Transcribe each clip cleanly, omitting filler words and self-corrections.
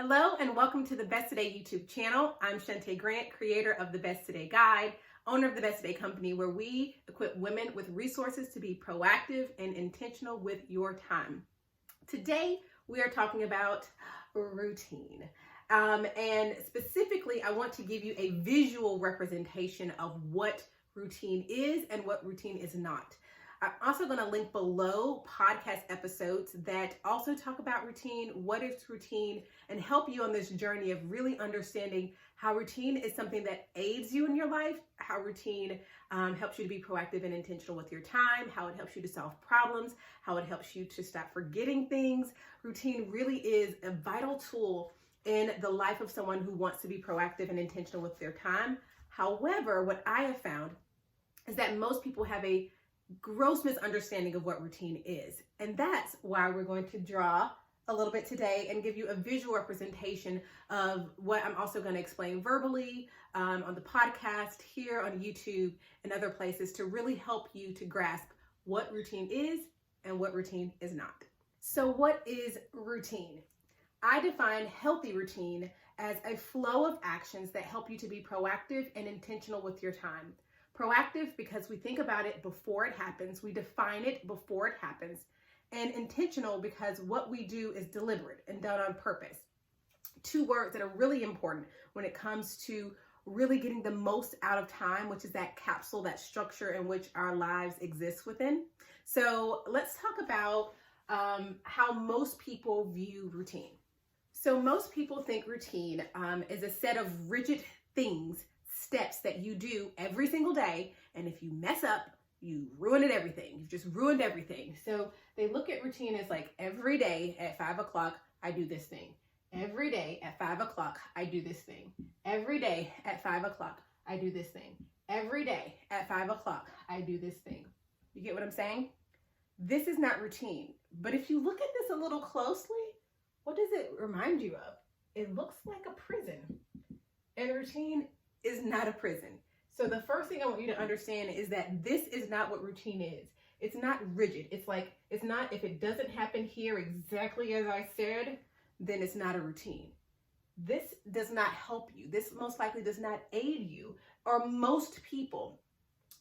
Hello and welcome to the Best Today YouTube channel. I'm Shantae Grant, creator of the Best Today Guide, owner of the Best Today Company, where we equip women with resources to be proactive and intentional with your time. Today, we are talking about routine. And specifically, I want to give you a visual representation of what routine is and what routine is not. I'm also going to link below podcast episodes that also talk about routine, what is routine, and help you on this journey of really understanding how routine is something that aids you in your life, how routine helps you to be proactive and intentional with your time, how it helps you to solve problems, how it helps you to stop forgetting things. Routine really is a vital tool in the life of someone who wants to be proactive and intentional with their time. However, what I have found is that most people have a gross misunderstanding of what routine is. And that's why we're going to draw a little bit today and give you a visual representation of what I'm also going to explain verbally on the podcast, here on YouTube and other places, to really help you to grasp what routine is and what routine is not. So what is routine? I define healthy routine as a flow of actions that help you to be proactive and intentional with your time. Proactive because we think about it before it happens, we define it before it happens, and intentional because what we do is deliberate and done on purpose. Two words that are really important when it comes to really getting the most out of time, which is that capsule, that structure in which our lives exist within. So let's talk about how most people view routine. So most people think routine is a set of rigid things, steps that you do every single day, and if you mess up, you ruin it everything. You've just ruined everything. So they look at routine as like, every day at 5 o'clock, I do this thing. Every day at 5 o'clock, I do this thing. Every day at 5 o'clock, I do this thing. Every day at 5 o'clock, I do this thing. You get what I'm saying? This is not routine. But if you look at this a little closely, what does it remind you of? It looks like a prison. And routine is not a prison. So the first thing I want you to understand is that this is not what routine is. It's not rigid. It's not, if it doesn't happen here exactly as I said, then it's not a routine. This does not help you. This most likely does not aid you, or most people.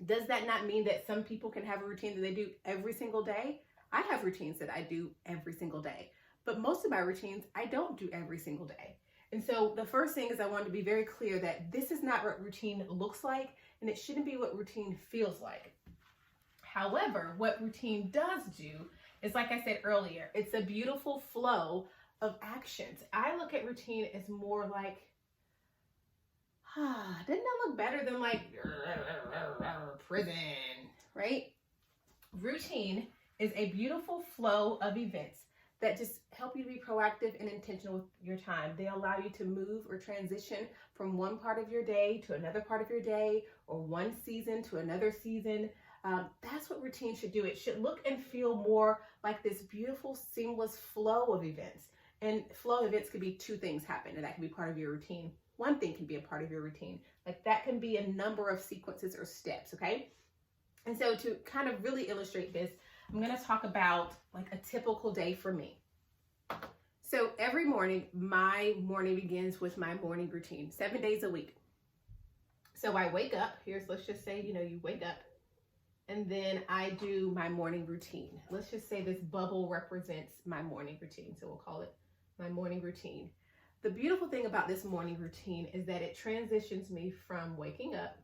Does that not mean that some people can have a routine that they do every single day? I have routines that I do every single day, but most of my routines I don't do every single day. And so the first thing is I want to be very clear that this is not what routine looks like, and it shouldn't be what routine feels like. However, what routine does do is, like I said earlier, it's a beautiful flow of actions. I look at routine as more like, doesn't that look better than like prison, right? Routine is a beautiful flow of events that just help you to be proactive and intentional with your time. They allow you to move or transition from one part of your day to another part of your day, or one season to another season. That's what routine should do. It should look and feel more like this beautiful, seamless flow of events. And flow of events could be two things happen, and that can be part of your routine. One thing can be a part of your routine. Like that can be a number of sequences or steps, okay? And so to kind of really illustrate this, I'm going to talk about like a typical day for me. So every morning, my morning begins with my morning routine, 7 days a week. So I wake up, let's just say, you wake up, and then I do my morning routine. Let's just say this bubble represents my morning routine. So we'll call it my morning routine. The beautiful thing about this morning routine is that it transitions me from waking up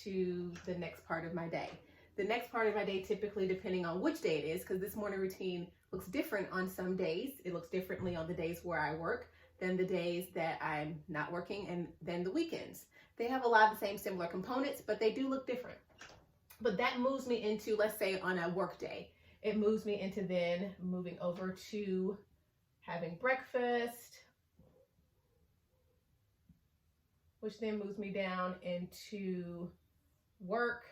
to the next part of my day. The next part of my day, typically depending on which day it is, because this morning routine looks different on some days. It looks differently on the days where I work than the days that I'm not working, and then the weekends. They have a lot of the same similar components, but they do look different. But that moves me into, let's say on a work day, it moves me into then moving over to having breakfast, which then moves me down into work.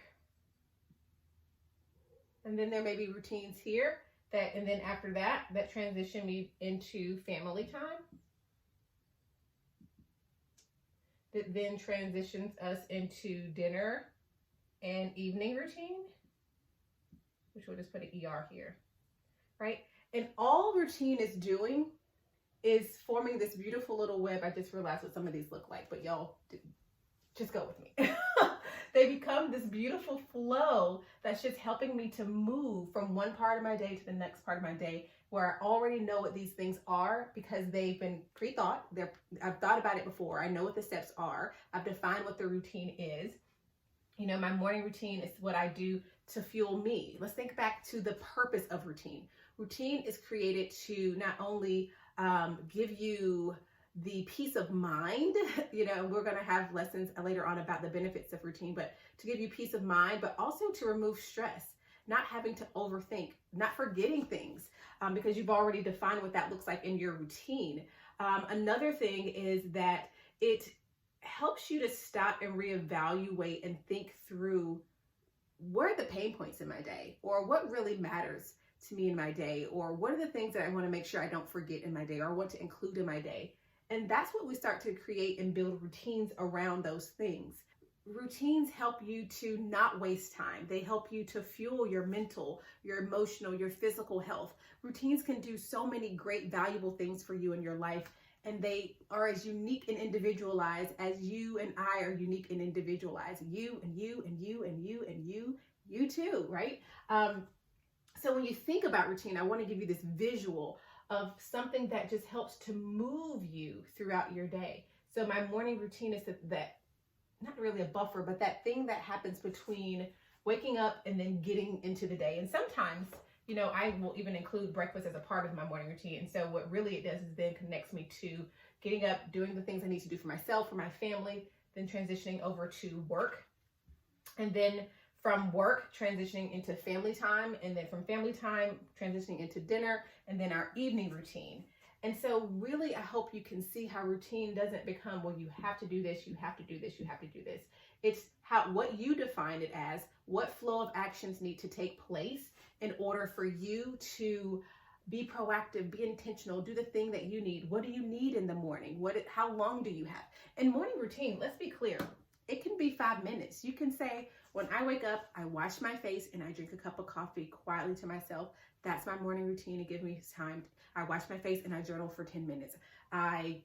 And then there may be routines here and then after that transition me into family time. That then transitions us into dinner and evening routine, which we'll just put an ER here, right? And all routine is doing is forming this beautiful I just realized what some of these look like, but y'all just go with me. They become this beautiful flow that's just helping me to move from one part of my day to the next part of my day, where I already know what these things are because they've been pre-thought. I've thought about it before. I know what the steps are. I've defined what the routine is. You know, my morning routine is what I do to fuel me. Let's think back to the purpose of routine. Routine is created to not only give you the peace of mind, you know, we're going to have lessons later on about the benefits of routine, but to give you peace of mind, but also to remove stress, not having to overthink, not forgetting things, because you've already defined what that looks like in your routine. Another thing is that it helps you to stop and reevaluate and think through, where are the pain points in my day, or what really matters to me in my day, or what are the things that I want to make sure I don't forget in my day, or want to include in my day. And that's what we start to create and build routines around those things. Routines help you to not waste time. They help you to fuel your mental, your emotional, your physical health. Routines can do so many great, valuable things for you in your life, and they are as unique and individualized as you and I are unique and individualized. You and you and you and you and you too, right? So when you think about routine, I want to give you this visual of something that just helps to move you throughout your day. So my morning routine is that not really a buffer, but that thing that happens between waking up and then getting into the day. And sometimes, you know, I will even include breakfast as a part of my morning routine. And so what really it does is then connects me to getting up, doing the things I need to do for myself, for my family, then transitioning over to work. And then from work, transitioning into family time, and then from family time, transitioning into dinner, and then our evening routine. And so really, I hope you can see how routine doesn't become, well, you have to do this, you have to do this, you have to do this. It's what you define it as, what flow of actions need to take place in order for you to be proactive, be intentional, do the thing that you need. What do you need in the morning? How long do you have? And morning routine, let's be clear, it can be 5 minutes. You can say, when I wake up, I wash my face and I drink a cup of coffee quietly to myself. That's my morning routine. It gives me time. I wash my face and I journal for 10 minutes. I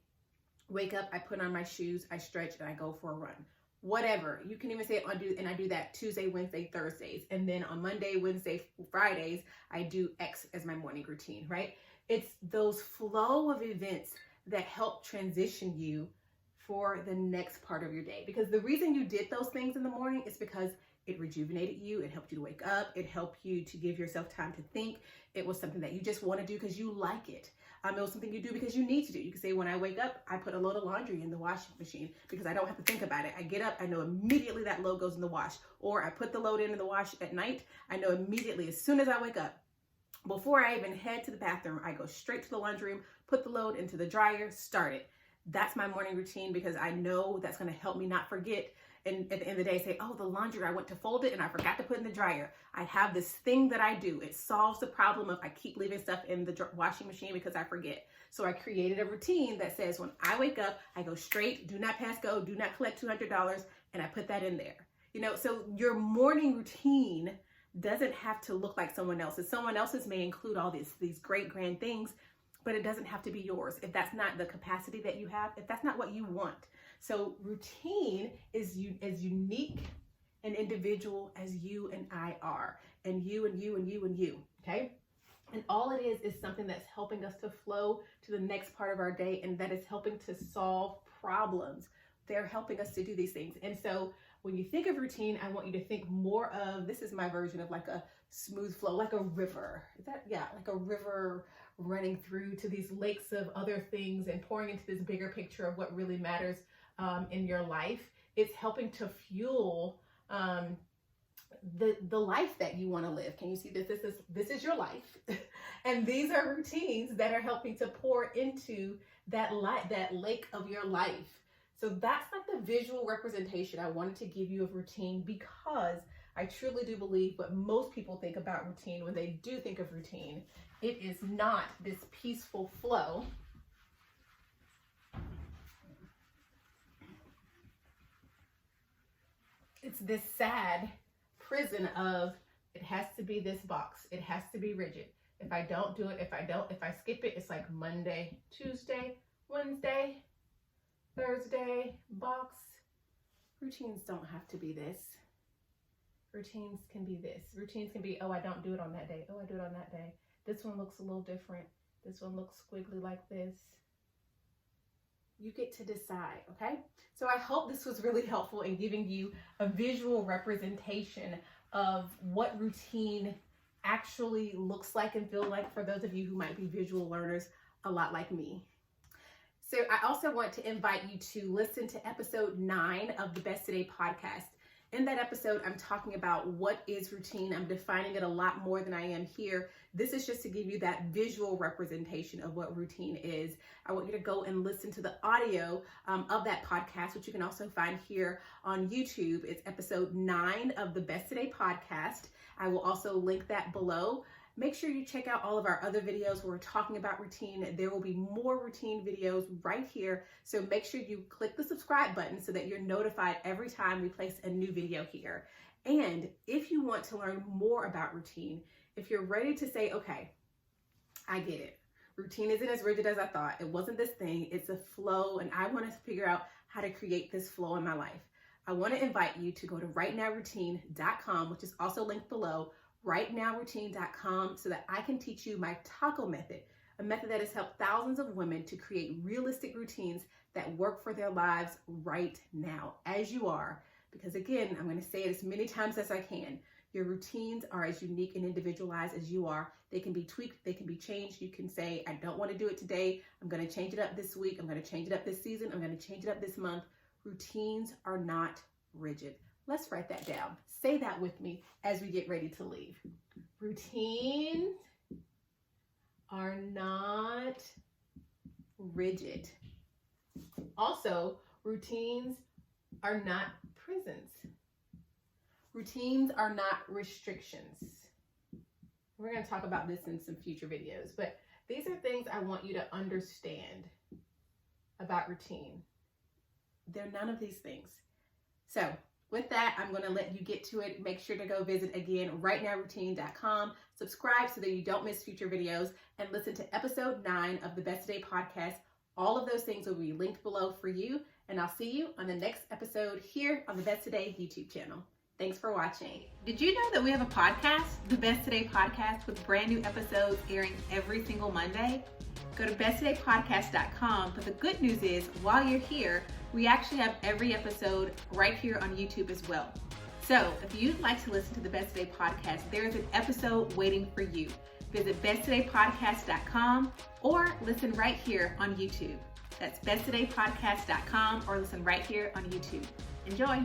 wake up, I put on my shoes, I stretch, and I go for a run. Whatever. You can even say, I do that Tuesday, Wednesday, Thursdays. And then on Monday, Wednesday, Fridays, I do X as my morning routine, right? It's those flow of events that help transition you for the next part of your day. Because the reason you did those things in the morning is because it rejuvenated you. It helped you to wake up. It helped you to give yourself time to think. It was something that you just want to do because you like it. It was something you do because you need to do. You can say, when I wake up, I put a load of laundry in the washing machine because I don't have to think about it. I get up, I know immediately that load goes in the wash. Or I put the load in the wash at night. I know immediately, as soon as I wake up, before I even head to the bathroom, I go straight to the laundry room, put the load into the dryer, start it. That's my morning routine because I know that's going to help me not forget. And at the end of the day, say, oh, the laundry, I went to fold it and I forgot to put in the dryer. I have this thing that I do. It solves the problem of I keep leaving stuff in the washing machine because I forget. So I created a routine that says when I wake up, I go straight, do not pass go, do not collect $200, and I put that in there. You know, so your morning routine doesn't have to look like someone else's. Someone else's may include all these great grand things, but it doesn't have to be yours if that's not the capacity that you have, if that's not what you want. So routine is as unique and individual as you and I are, and you and you and you and you, okay? And all it is something that's helping us to flow to the next part of our day, and that is helping to solve problems. They're helping us to do these things. And so when you think of routine, I want you to think more of, this is my version of like a smooth flow, like a river. Is that, yeah, like a river running through to these lakes of other things and pouring into this bigger picture of what really matters in your life. It's helping to fuel the life that you want to live. Can you see that this is your life? And these are routines that are helping to pour into that lake of your life. So that's like the visual representation I wanted to give you of routine, because I truly do believe what most people think about routine, when they do think of routine, it is not this peaceful flow. It's this sad prison of, it has to be this box. It has to be rigid. If I don't do it, if I skip it, it's like Monday, Tuesday, Wednesday, Thursday box. Routines don't have to be this. Routines can be this. Routines can be, oh, I don't do it on that day. Oh, I do it on that day. This one looks a little different. This one looks squiggly like this. You get to decide, okay? So I hope this was really helpful in giving you a visual representation of what routine actually looks like and feel like for those of you who might be visual learners a lot like me. So I also want to invite you to listen to episode 9 of the Best Today podcast. In that episode, I'm talking about what is routine. I'm defining it a lot more than I am here. This is just to give you that visual representation of what routine is. I want you to go and listen to the audio of that podcast, which you can also find here on YouTube. It's episode 9 of the Best Today podcast. I will also link that below. Make sure you check out all of our other videos where we're talking about routine. There will be more routine videos right here. So make sure you click the subscribe button so that you're notified every time we place a new video here. And if you want to learn more about routine, if you're ready to say, okay, I get it. Routine isn't as rigid as I thought. It wasn't this thing. It's a flow, and I want to figure out how to create this flow in my life. I want to invite you to go to rightnowroutine.com, which is also linked below, rightnowroutine.com, so that I can teach you my taco method, a method that has helped thousands of women to create realistic routines that work for their lives right now, as you are. Because again, I'm going to say it as many times as I can. Your routines are as unique and individualized as you are. They can be tweaked, they can be changed. You can say, I don't want to do it today. I'm going to change it up this week. I'm going to change it up this season. I'm going to change it up this month. Routines are not rigid. Let's write that down. Say that with me as we get ready to leave. Routines are not rigid. Also, routines are not prisons. Routines are not restrictions. We're going to talk about this in some future videos, but these are things I want you to understand about routine. They're none of these things. So with that, I'm going to let you get to it. Make sure to go visit again, rightnowroutine.com. Subscribe so that you don't miss future videos, and listen to episode 9 of the Best Today podcast. All of those things will be linked below for you, and I'll see you on the next episode here on the Best Today YouTube channel. Thanks for watching. Did you know that we have a podcast, the Best Today podcast, with brand new episodes airing every single Monday? Go to besttodaypodcast.com, but the good news is, while you're here, we actually have every episode right here on YouTube as well. So if you'd like to listen to the Best Today podcast, there is an episode waiting for you. Visit besttodaypodcast.com or listen right here on YouTube. That's besttodaypodcast.com or listen right here on YouTube. Enjoy.